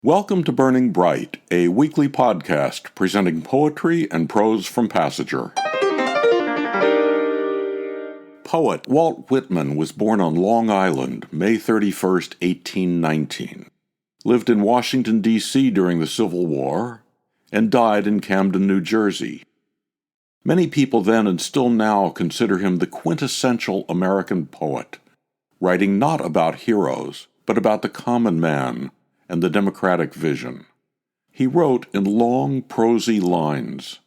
Welcome to Burning Bright, a weekly podcast presenting poetry and prose from Passenger. Poet Walt Whitman was born on Long Island, May 31, 1819, lived in Washington, D.C. during the Civil War, and died in Camden, New Jersey. Many people then and still now consider him the quintessential American poet, writing not about heroes, but about the common man and the democratic vision. He wrote in long, prosy lines.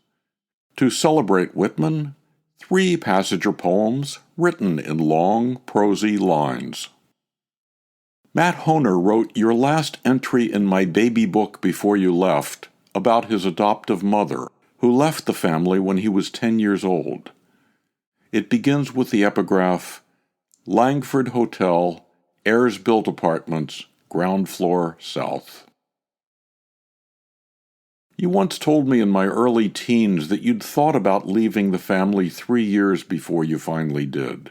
To celebrate Whitman, 3 Passenger poems written in long, prosy lines. Matt Hohner wrote your last entry in my baby book before you left about his adoptive mother, who left the family when he was 10 years old. It begins with the epigraph, Langford Hotel, Ayers-built apartments, ground floor south. You once told me in my early teens that you'd thought about leaving the family 3 years before you finally did.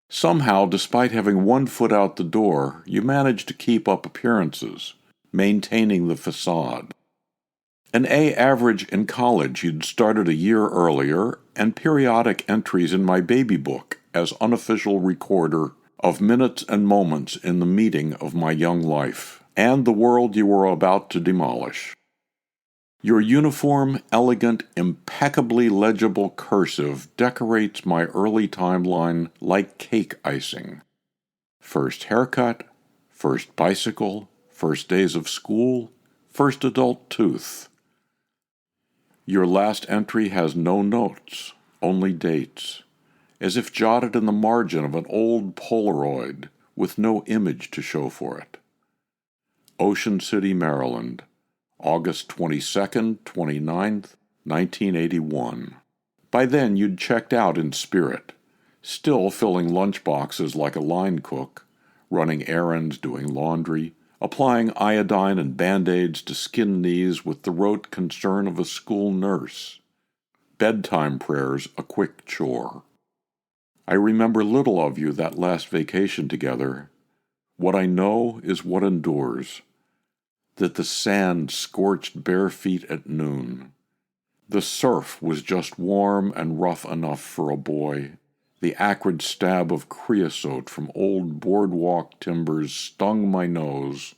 Somehow, despite having one foot out the door, you managed to keep up appearances, maintaining the facade. An A average in college you'd started a year earlier, and periodic entries in my baby book as unofficial recorder of minutes and moments in the meeting of my young life, and the world you were about to demolish. Your uniform, elegant, impeccably legible cursive decorates my early timeline like cake icing. First haircut, first bicycle, first days of school, first adult tooth. Your last entry has no notes, only dates, as if jotted in the margin of an old Polaroid with no image to show for it. Ocean City, Maryland, August 22nd, 29th, 1981. By then you'd checked out in spirit, still filling lunchboxes like a line cook, running errands, doing laundry, applying iodine and Band-Aids to skin knees with the rote concern of a school nurse. Bedtime prayers a quick chore. I remember little of you that last vacation together. What I know is what endures. That the sand scorched bare feet at noon. The surf was just warm and rough enough for a boy. The acrid stab of creosote from old boardwalk timbers stung my nose.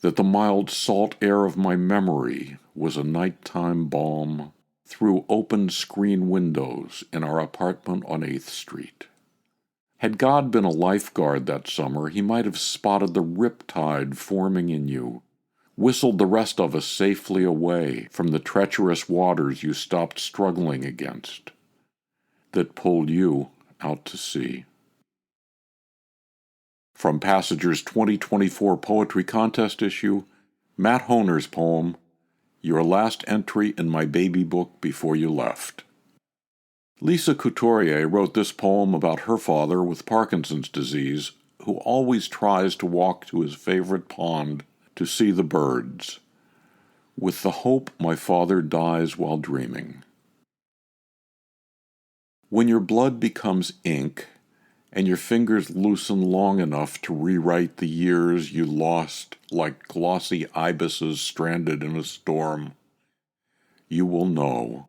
That the mild salt air of my memory was a nighttime balm through open screen windows in our apartment on 8th Street. Had God been a lifeguard that summer, he might have spotted the riptide forming in you, whistled the rest of us safely away from the treacherous waters you stopped struggling against, that pulled you out to sea. From Passenger's 2024 Poetry Contest issue, Matt Hohner's poem, Your Last Entry in My Baby Book Before You Left. Lisa Couturier wrote this poem about her father with Parkinson's disease, who always tries to walk to his favorite pond to see the birds, with the hope my father dies while dreaming. When your blood becomes ink, and your fingers loosen long enough to rewrite the years you lost like glossy ibises stranded in a storm, you will know.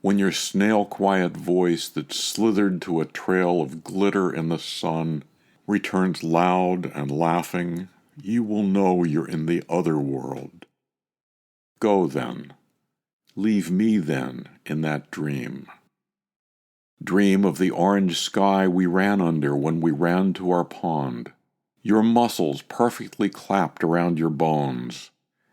When your snail-quiet voice that slithered to a trail of glitter in the sun returns loud and laughing, you will know you're in the other world. Go then. Leave me then in that dream. Dream of the orange sky we ran under when we ran to our pond, your muscles perfectly clapped around your bones,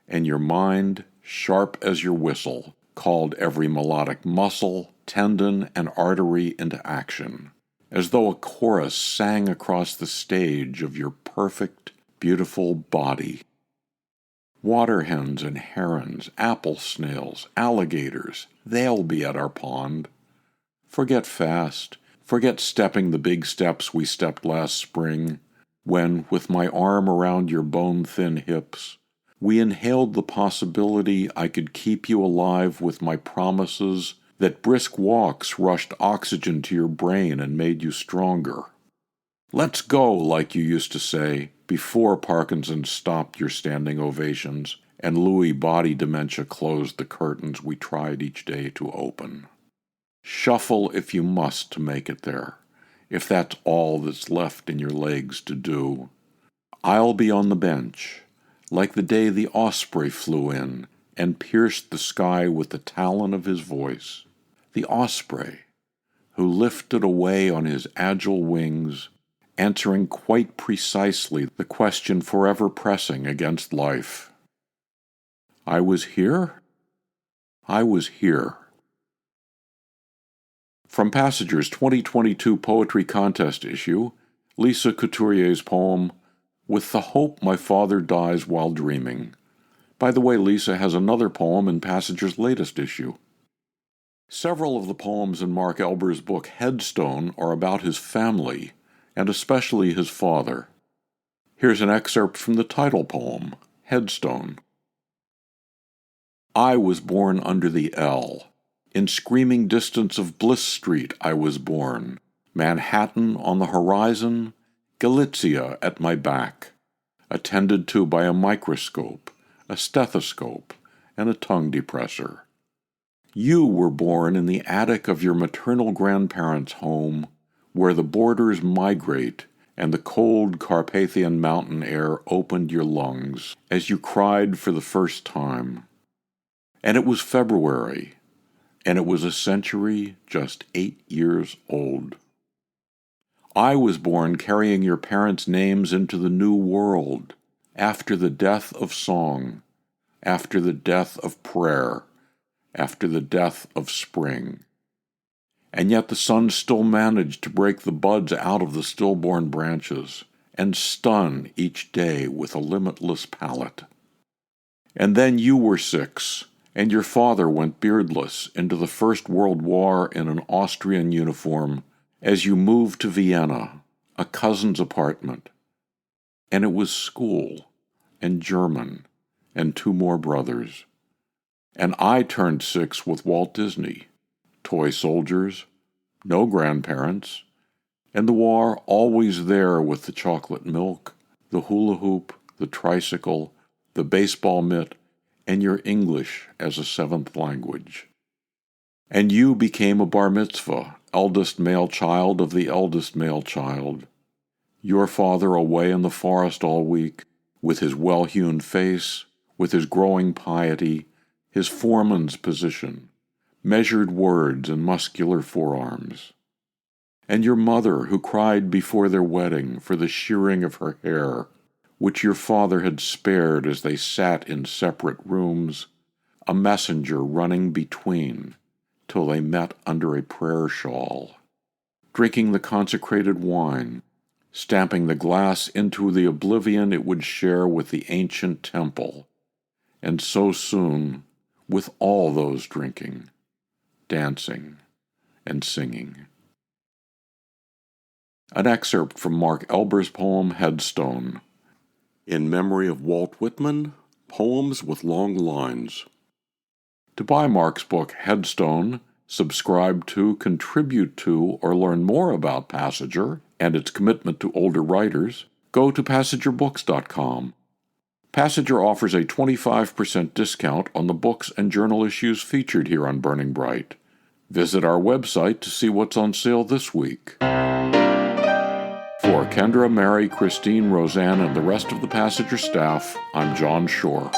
and your mind, sharp as your whistle, called every melodic muscle, tendon, and artery into action, as though a chorus sang across the stage of your perfect, beautiful body. Water hens and herons, apple snails, alligators, they'll be at our pond. Forget fast, forget stepping the big steps we stepped last spring, when, with my arm around your bone-thin hips, we inhaled the possibility I could keep you alive with my promises that brisk walks rushed oxygen to your brain and made you stronger. Let's go, like you used to say, before Parkinson stopped your standing ovations and Lewy body dementia closed the curtains we tried each day to open. Shuffle if you must to make it there, if that's all that's left in your legs to do. I'll be on the bench, like the day the osprey flew in and pierced the sky with the talon of his voice. The osprey, who lifted away on his agile wings, answering quite precisely the question forever pressing against life. I was here? I was here. From Passager's 2022 Poetry Contest issue, Lisa Couturier's poem, With the Hope My Father Dies While Dreaming. By the way, Lisa has another poem in Passager's latest issue. Several of the poems in Mark Elber's book Headstone are about his family, and especially his father. Here's an excerpt from the title poem, Headstone. I was born under the L. In screaming distance of Bliss Street I was born, Manhattan on the horizon, Galicia at my back, attended to by a microscope, a stethoscope, and a tongue depressor. You were born in the attic of your maternal grandparents' home, where the boarders migrate and the cold Carpathian mountain air opened your lungs as you cried for the first time. And it was February, and it was a century just 8 years old. I was born carrying your parents' names into the new world, after the death of song, after the death of prayer, after the death of spring. And yet the sun still managed to break the buds out of the stillborn branches and stun each day with a limitless palate. And then you were 6, and your father went beardless into the First World War in an Austrian uniform as you moved to Vienna, a cousin's apartment. And it was school, and German, and 2 more brothers. And I turned 6 with Walt Disney, toy soldiers, no grandparents, and the war always there with the chocolate milk, the hula hoop, the tricycle, the baseball mitt, and your English as a 7th language. And you became a bar mitzvah, eldest male child of the eldest male child. Your father away in the forest all week, with his well-hewn face, with his growing piety, his foreman's position, measured words and muscular forearms. And your mother who cried before their wedding for the shearing of her hair, which your father had spared as they sat in separate rooms, a messenger running between, till they met under a prayer shawl, drinking the consecrated wine, stamping the glass into the oblivion it would share with the ancient temple, and so soon, with all those drinking, dancing, and singing. An excerpt from Mark Elber's poem Headstone, in memory of Walt Whitman, Poems with Long Lines. To buy Mark's book Headstone, subscribe to, contribute to, or learn more about Passager and its commitment to older writers, go to PassagerBooks.com. Passager offers a 25% discount on the books and journal issues featured here on Burning Bright. Visit our website to see what's on sale this week. For Kendra, Mary, Christine, Roseanne, and the rest of the Passager staff, I'm John Shore.